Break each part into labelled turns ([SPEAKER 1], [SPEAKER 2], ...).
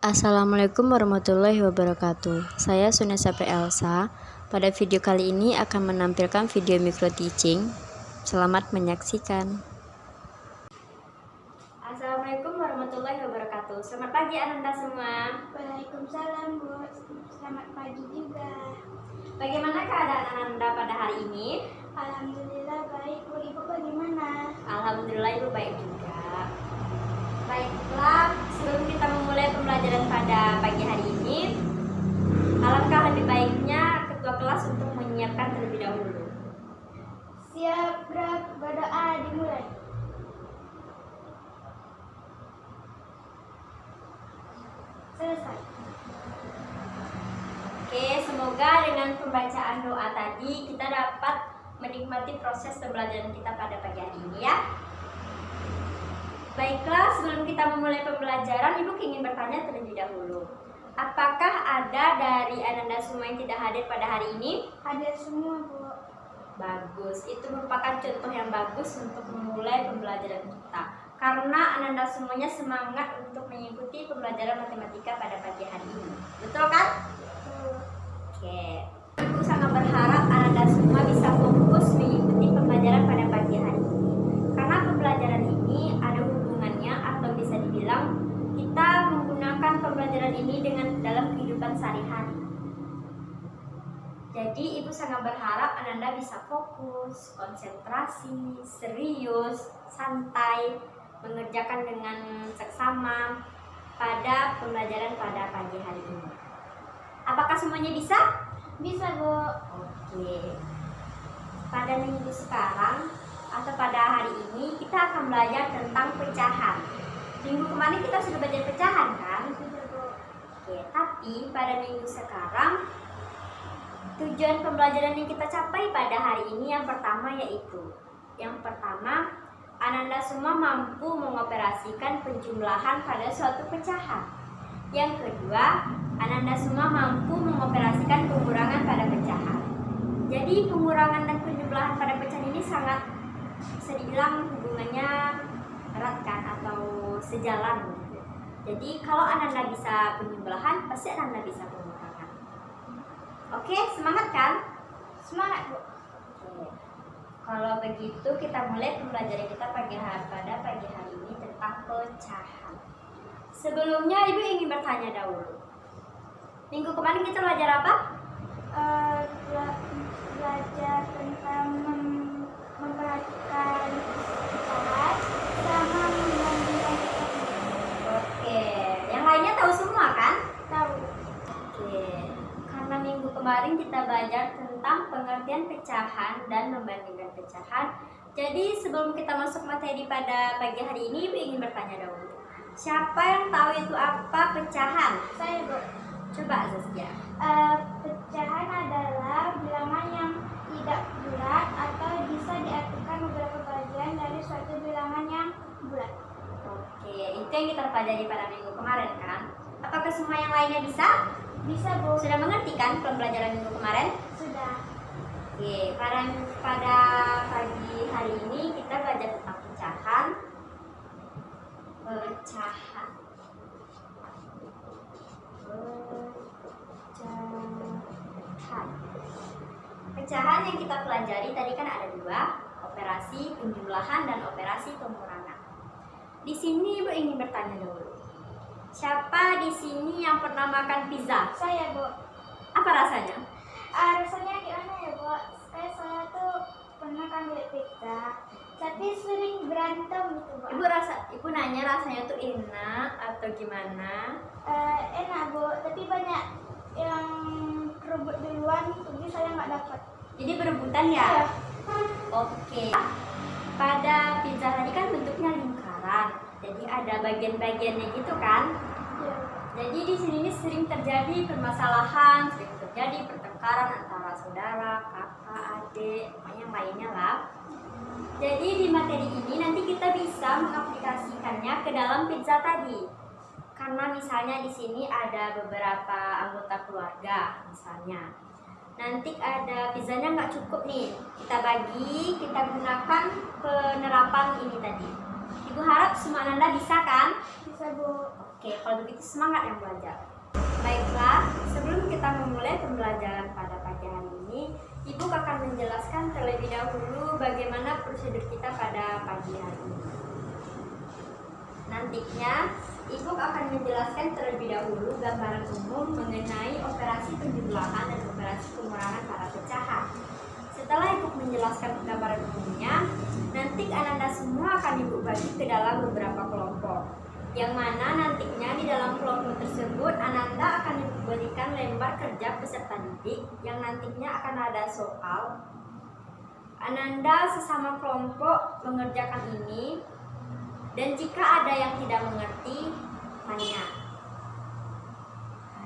[SPEAKER 1] Assalamualaikum warahmatullahi wabarakatuh. Saya Sunesape Elsa. Pada video kali ini akan menampilkan video micro teaching. Selamat menyaksikan.
[SPEAKER 2] Assalamualaikum warahmatullahi wabarakatuh. Selamat pagi Ananda semua.
[SPEAKER 3] Waalaikumsalam Bu. Selamat pagi juga.
[SPEAKER 2] Bagaimana keadaan Ananda pada hari ini?
[SPEAKER 3] Alhamdulillah baik. Bu, Ibu bagaimana?
[SPEAKER 2] Alhamdulillah Ibu baik juga. Baiklah, sebelum kita memulai pembelajaran pada pagi hari ini, alangkah lebih baiknya ketua kelas untuk menyiapkan terlebih dahulu.
[SPEAKER 3] Siap, berdoa dimulai. Selesai.
[SPEAKER 2] Oke, semoga dengan pembacaan doa tadi kita dapat menikmati proses pembelajaran kita pada pagi hari ini ya. Baiklah, sebelum kita memulai pembelajaran, Ibu ingin bertanya terlebih dahulu. Apakah ada dari Ananda semua yang tidak hadir pada hari ini?
[SPEAKER 3] Hadir semua, Bu.
[SPEAKER 2] Bagus, itu merupakan contoh yang bagus untuk memulai pembelajaran kita. Karena Ananda semuanya semangat untuk mengikuti pembelajaran matematika pada pagi hari ini. Betul kan? Oke. Ibu sangat berharap Ananda semua bisa fokus mengikuti pembelajaran pada pagi hari ini. Karena pembelajaran ini ada hubungannya atau bisa dibilang kita menggunakan pembelajaran ini dengan dalam kehidupan sehari-hari. Jadi Ibu sangat berharap Ananda bisa fokus, konsentrasi, serius, santai, mengerjakan dengan seksama pada pembelajaran pada pagi hari ini. Apakah semuanya bisa?
[SPEAKER 3] Bisa, Bu.
[SPEAKER 2] Oke. Pada minggu sekarang atau pada hari ini kita akan belajar tentang pecahan. Minggu kemarin kita sudah belajar pecahan kan? Oke, tapi pada minggu sekarang tujuan pembelajaran yang kita capai pada hari ini yang pertama yaitu Ananda semua mampu mengoperasikan penjumlahan pada suatu pecahan. Yang kedua, Ananda semua mampu mengoperasikan pengurangan pada pecahan. Jadi pengurangan dan penjumlahan pada pecahan ini sangat bisa dibilang hubungannya erat kan atau sejalan gitu. Jadi kalau Ananda bisa penjumlahan, pasti Ananda bisa pengurangan. Oke, semangat kan?
[SPEAKER 3] Semangat, Bu.
[SPEAKER 2] Oke. Kalau begitu kita mulai pembelajaran kita pada pagi hari ini tentang pecahan. Sebelumnya Ibu ingin bertanya dahulu. Minggu kemarin kita belajar apa?
[SPEAKER 3] Belajar tentang memperhatikan pecahan sama membandingkan pecahan.
[SPEAKER 2] Oke, yang lainnya tahu semua kan?
[SPEAKER 3] Tahu.
[SPEAKER 2] Oke, karena minggu kemarin kita belajar tentang pengertian pecahan dan membandingkan pecahan. Jadi sebelum kita masuk materi pada pagi hari ini, Ibu ingin bertanya dahulu. Siapa yang tahu itu apa pecahan?
[SPEAKER 3] Saya, Bu.
[SPEAKER 2] Coba Zazkia.
[SPEAKER 3] Pecahan adalah bilangan yang tidak bulat atau bisa diartikan beberapa bagian dari suatu bilangan yang bulat.
[SPEAKER 2] Oke, itu yang kita pelajari pada minggu kemarin kan? Apakah semua yang lainnya bisa?
[SPEAKER 3] Bisa, Bu.
[SPEAKER 2] Sudah mengerti kan pembelajaran minggu kemarin?
[SPEAKER 3] Sudah.
[SPEAKER 2] Oke, pada pagi hari ini kita belajar tentang pecahan. Pecahan yang kita pelajari tadi kan ada dua, operasi penjumlahan dan operasi pengurangan. Di sini Ibu ingin bertanya dulu. Siapa di sini yang pernah makan pizza?
[SPEAKER 3] Saya, Bu.
[SPEAKER 2] Apa rasanya?
[SPEAKER 3] Rasanya gimana ya, Bu? Saya tuh pernah ambil pizza, tapi sering berantem gitu, Bu.
[SPEAKER 2] Ibu nanya rasanya tuh enak atau gimana?
[SPEAKER 3] Enak, Bu, tapi banyak yang rebut duluan, jadi saya nggak dapat.
[SPEAKER 2] Jadi berebutan ya?
[SPEAKER 3] Iya.
[SPEAKER 2] Oke. Pada pizza tadi kan bentuknya lingkaran, jadi ada bagian-bagiannya gitu kan?
[SPEAKER 3] Iya.
[SPEAKER 2] Jadi di sini sering terjadi permasalahan, sering terjadi pertengkaran antara saudara, kakak, adik, yang lainnya lah. Jadi di materi ini nanti kita bisa mengaplikasikannya ke dalam pizza tadi. Karena misalnya di sini ada beberapa anggota keluarga misalnya. Nanti ada pizzanya nggak cukup nih, kita bagi, kita gunakan penerapan ini tadi. Ibu harap semua Ananda bisa kan?
[SPEAKER 3] Bisa, Bu.
[SPEAKER 2] Oke, kalau begitu semangat yang belajar. Baiklah, sebelum kita memulai pembelajaran pada pagi hari ini, Ibu akan menjelaskan terlebih dahulu bagaimana prosedur kita pada pagi hari ini. Nantinya, Ibu akan menjelaskan terlebih dahulu gambaran umum mengenai operasi penjumlahan dan operasi pengurangan pada pecahan. Setelah Ibu menjelaskan gambaran umumnya, nanti Ananda semua akan Ibu bagi ke dalam beberapa kelompok. Yang mana nantinya di dalam kelompok tersebut Ananda akan diberikan lembar kerja peserta didik yang nantinya akan ada soal. Ananda sesama kelompok mengerjakan ini, dan jika ada yang tidak mengerti, tanya.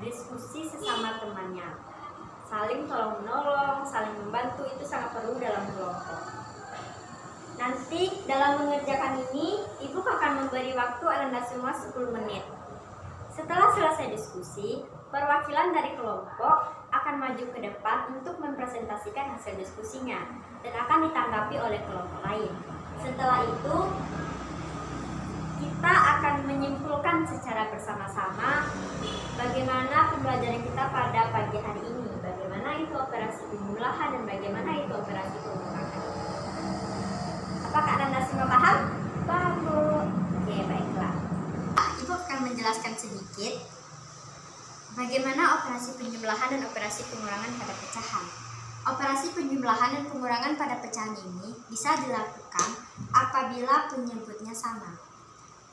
[SPEAKER 2] Diskusi sesama temannya, saling tolong menolong, saling membantu itu sangat perlu dalam kelompok. Nanti dalam mengerjakan ini, Ibu akan memberi waktu Ananda semua 10 menit. Setelah selesai diskusi, perwakilan dari kelompok akan maju ke depan untuk mempresentasikan hasil diskusinya dan akan ditanggapi oleh kelompok lain. Setelah itu, kita akan menyimpulkan secara bersama-sama bagaimana pembelajaran kita pada pagi hari ini, bagaimana itu operasi penjumlahan dan bagaimana itu operasi pengurangan. Apakah Ananda semua paham?
[SPEAKER 3] Paham, Bu.
[SPEAKER 2] Oke, baiklah. Ibu akan menjelaskan sedikit bagaimana operasi penjumlahan dan operasi pengurangan pada pecahan. Operasi penjumlahan dan pengurangan pada pecahan ini bisa dilakukan apabila penyebutnya sama.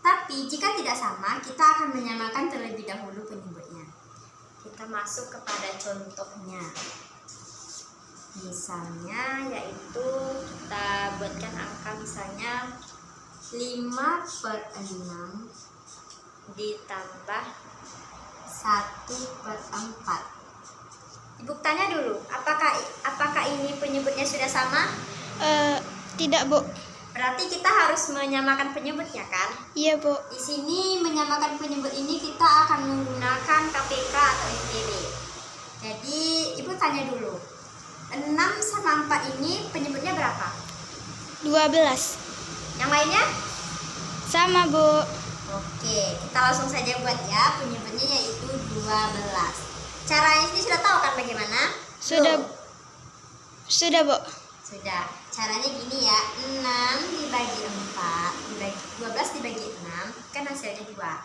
[SPEAKER 2] Tapi jika tidak sama, kita akan menyamakan terlebih dahulu penyebutnya. Kita masuk kepada contohnya. Misalnya yaitu kita buatkan angka misalnya 5/6 ditambah 1/4. Ibu tanya dulu, apakah ini penyebutnya sudah sama?
[SPEAKER 3] Tidak, Bu.
[SPEAKER 2] Berarti kita harus menyamakan penyebutnya kan?
[SPEAKER 3] Iya, Bu.
[SPEAKER 2] Di sini menyamakan penyebut ini kita akan menggunakan KPK atau STB. Jadi Ibu tanya dulu, 6 sama 4 ini penyebutnya berapa?
[SPEAKER 3] 12.
[SPEAKER 2] Yang lainnya?
[SPEAKER 3] Sama, Bu.
[SPEAKER 2] Oke, kita langsung saja buat ya. Penyebutnya yaitu 12. Caranya ini sudah tahu kan bagaimana?
[SPEAKER 3] Sudah.
[SPEAKER 2] Belum?
[SPEAKER 3] Sudah, Bu.
[SPEAKER 2] Sudah. Caranya gini ya, 6 dibagi 4, 12 dibagi 6, kan hasilnya 2.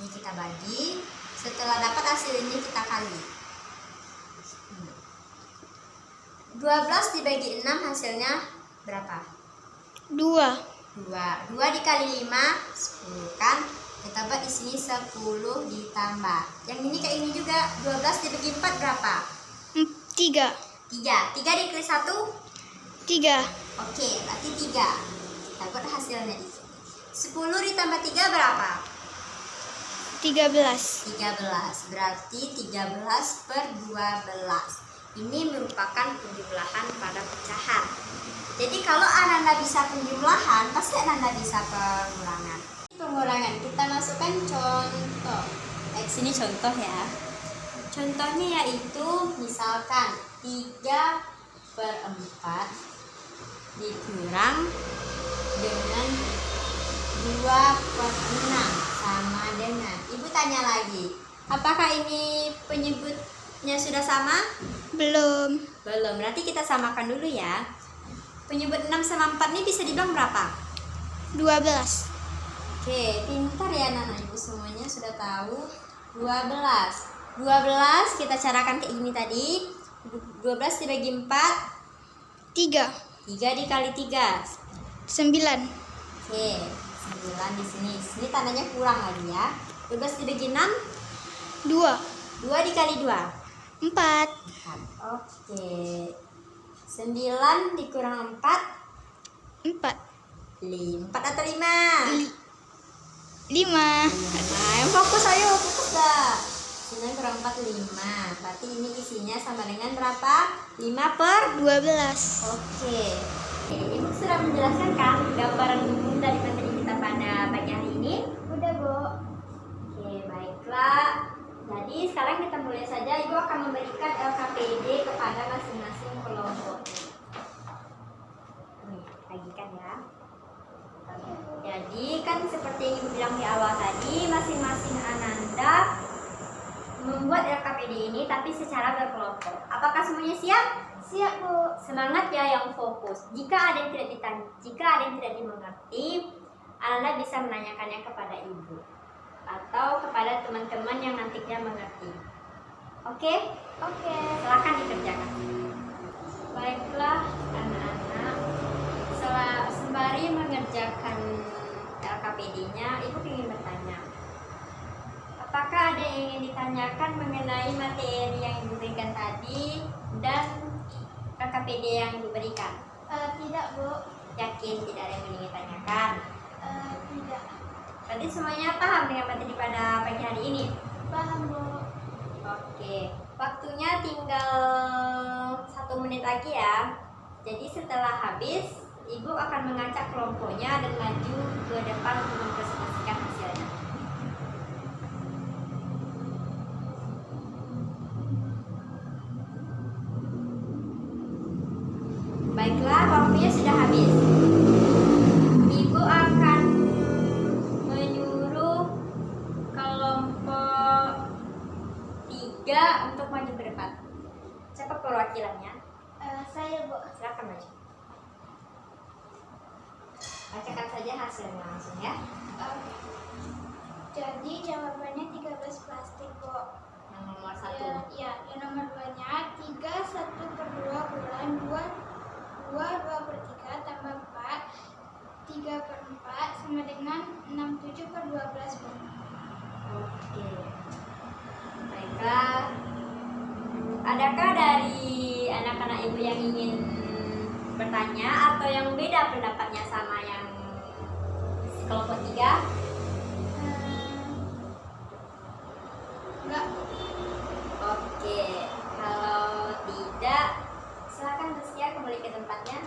[SPEAKER 2] Ini kita bagi, setelah dapat hasil ini kita kali. 12 dibagi 6 hasilnya berapa?
[SPEAKER 3] 2.
[SPEAKER 2] 2 dikali 5, 10 kan? Kita buat di sini 10 ditambah. Yang ini kayak ini juga, 12 dibagi 4 berapa?
[SPEAKER 3] 3.
[SPEAKER 2] 3 dikali 1?
[SPEAKER 3] 3.
[SPEAKER 2] Oke, berarti 3. Kita buat hasilnya di sini. 10 ditambah 3 berapa?
[SPEAKER 3] 13.
[SPEAKER 2] 13. Berarti 13/12. Ini merupakan penjumlahan pada pecahan. Jadi kalau Ananda bisa penjumlahan, pasti Ananda bisa pengurangan. Pengurangan, kita masukkan contoh. Sini contoh ya. Contohnya yaitu misalkan 3/4 dikurang dengan 2/6 sama dengan. Ibu tanya lagi, apakah ini penyebutnya sudah sama?
[SPEAKER 3] Belum.
[SPEAKER 2] Belum, berarti kita samakan dulu ya. Penyebut 6 sama 4 ini bisa dibilang berapa?
[SPEAKER 3] 12.
[SPEAKER 2] Oke, pintar ya anak-anak ibu semuanya sudah tahu. 12 kita carakan kayak gini tadi. 12 dibagi 4,
[SPEAKER 3] 3.
[SPEAKER 2] 3 dikali 3.
[SPEAKER 3] 9.
[SPEAKER 2] Oke, 9 di sini. Sini tandanya kurang lagi ya. 12 dibagi 6,
[SPEAKER 3] 2.
[SPEAKER 2] 2 dikali 2.
[SPEAKER 3] 4.
[SPEAKER 2] Oke. 9 dikurang 4,
[SPEAKER 3] 4.
[SPEAKER 2] 4 atau 5?
[SPEAKER 3] 5.
[SPEAKER 2] Nah, yang fokus ayo, fokus dah. 9 kurang 4, 5. Berarti ini isinya sama dengan berapa? 5/12. Oke. Ibu sudah menjelaskan kan gambaran umum dari materi kita pada pagi hari ini?
[SPEAKER 3] Udah, Bu.
[SPEAKER 2] Oke, baiklah. Jadi sekarang kita mulai saja. Ibu akan memberikan LKPD kepada masing-masing kelompok. Nih, bagikan ya. Kita Jadi kan seperti yang Ibu bilang di awal tadi, masing-masing Ananda membuat LKPD ini tapi secara berkelompok. Apakah semuanya siap?
[SPEAKER 3] Siap, Bu.
[SPEAKER 2] Semangat ya yang fokus. Jika ada yang tidak dimengerti, Ananda bisa menanyakannya kepada Ibu atau kepada teman-teman yang nantinya mengerti. Oke?
[SPEAKER 3] Oke.
[SPEAKER 2] Silakan dikerjakan. Baiklah anak-anak, sembari mengerjakan LKPD-nya, Ibu ingin bertanya, apakah ada yang ingin ditanyakan mengenai materi yang Ibu berikan tadi dan LKPD yang Ibu berikan?
[SPEAKER 3] Tidak, Bu.
[SPEAKER 2] Yakin tidak ada yang ingin ditanyakan?
[SPEAKER 3] Tidak.
[SPEAKER 2] Berarti semuanya paham dengan materi pada pagi hari ini?
[SPEAKER 3] Paham, Bu.
[SPEAKER 2] Oke, waktunya tinggal 1 menit lagi ya. Jadi setelah habis, Ibu akan mengacak kelompoknya dan maju ke depan untuk mempresentasikan hasilnya. Baiklah, waktunya sudah habis. Ibu akan menyuruh kelompok 3 untuk maju ke depan. Siapa perwakilannya?
[SPEAKER 3] Saya, Bu.
[SPEAKER 2] Silakan maju. Bacakan saja hasilnya langsung ya.
[SPEAKER 3] Jadi jawabannya 13 plastik, Bu.
[SPEAKER 2] Yang nomor 1.
[SPEAKER 3] Yang nomor 2-nya 3 1/2 bulan 2/3 tambah 4 3/4 sama dengan 67/12, Bu.
[SPEAKER 2] Oke. Baiklah. Adakah dari anak-anak Ibu yang ingin bertanya atau yang beda pendapatnya sama yang kelompok 3?
[SPEAKER 3] Enggak.
[SPEAKER 2] Oke. Kalau tidak, silakan bersedia kembali ke tempatnya.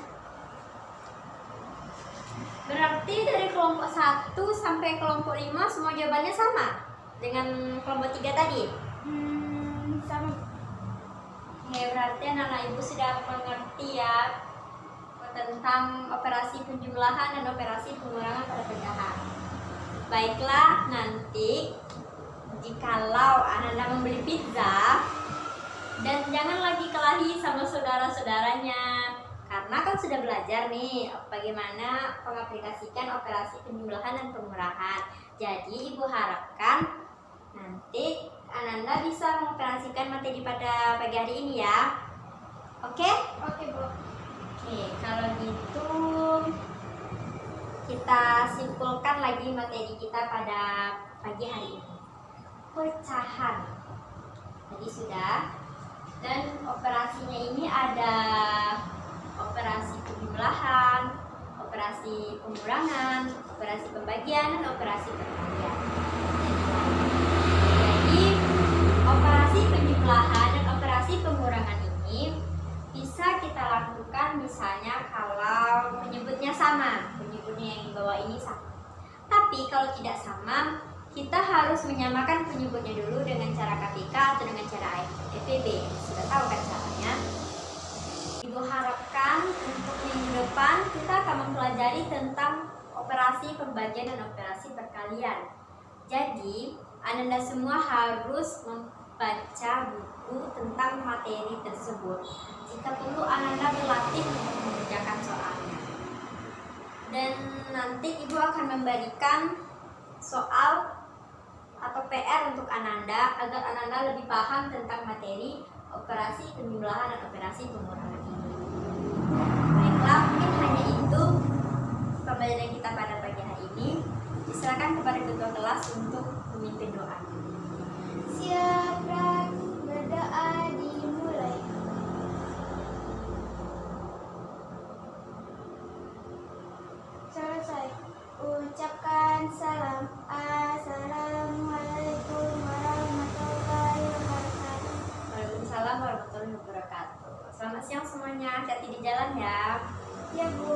[SPEAKER 2] Berarti dari kelompok 1 sampai kelompok 5 semua jawabannya sama dengan kelompok 3 tadi?
[SPEAKER 3] Sama.
[SPEAKER 2] Ya, berarti anak-anak Ibu sudah mengerti ya tentang operasi penjumlahan dan operasi pengurangan pada pecahan. Baiklah, nanti jikalau Ananda membeli pizza, dan jangan lagi kelahi sama saudara-saudaranya, karena kan sudah belajar nih bagaimana mengaplikasikan operasi penjumlahan dan pengurahan. Jadi Ibu harapkan nanti Ananda bisa mengoperasikan materi pada pagi hari ini ya. Oke?
[SPEAKER 3] Oke, Bu.
[SPEAKER 2] Oke, kalau gitu kita simpulkan lagi materi kita pada pagi hari ini. Pecahan. Jadi sudah. Dan operasinya ini ada operasi penjumlahan, operasi pengurangan, operasi pembagian, dan operasi perkalian. Jadi operasi penjumlahan dan operasi pengurangan ini bisa kita lakukan misalnya kalau penyebutnya sama, penyebutnya yang di bawah ini sama. Tapi kalau tidak sama, kita harus menyamakan penyebutnya dulu dengan cara KTK atau dengan cara FEB. Sudah tahu kan caranya? Ibu harapkan untuk minggu depan kita akan mempelajari tentang operasi pembagian dan operasi perkalian. Jadi, Ananda semua harus membaca buku tentang materi tersebut. Jika perlu, Ananda berlatih untuk mengerjakan soalnya. Dan nanti Ibu akan memberikan soal atau PR untuk Ananda agar Ananda lebih paham tentang materi operasi penjumlahan dan operasi pengurangan ini. Baiklah, mungkin hanya itu pembelajaran kita pada pagi hari ini. Silakan kepada ketua kelas untuk memimpin doa.
[SPEAKER 3] Siap, berdoa dimulai. Selesai. Ucapkan salam. Assalamualaikum warahmatullahi wabarakatuh.
[SPEAKER 2] Waalaikumsalam warahmatullahi wabarakatuh. Selamat siang semuanya, hati-hati di jalan ya.
[SPEAKER 3] Ya, Bu.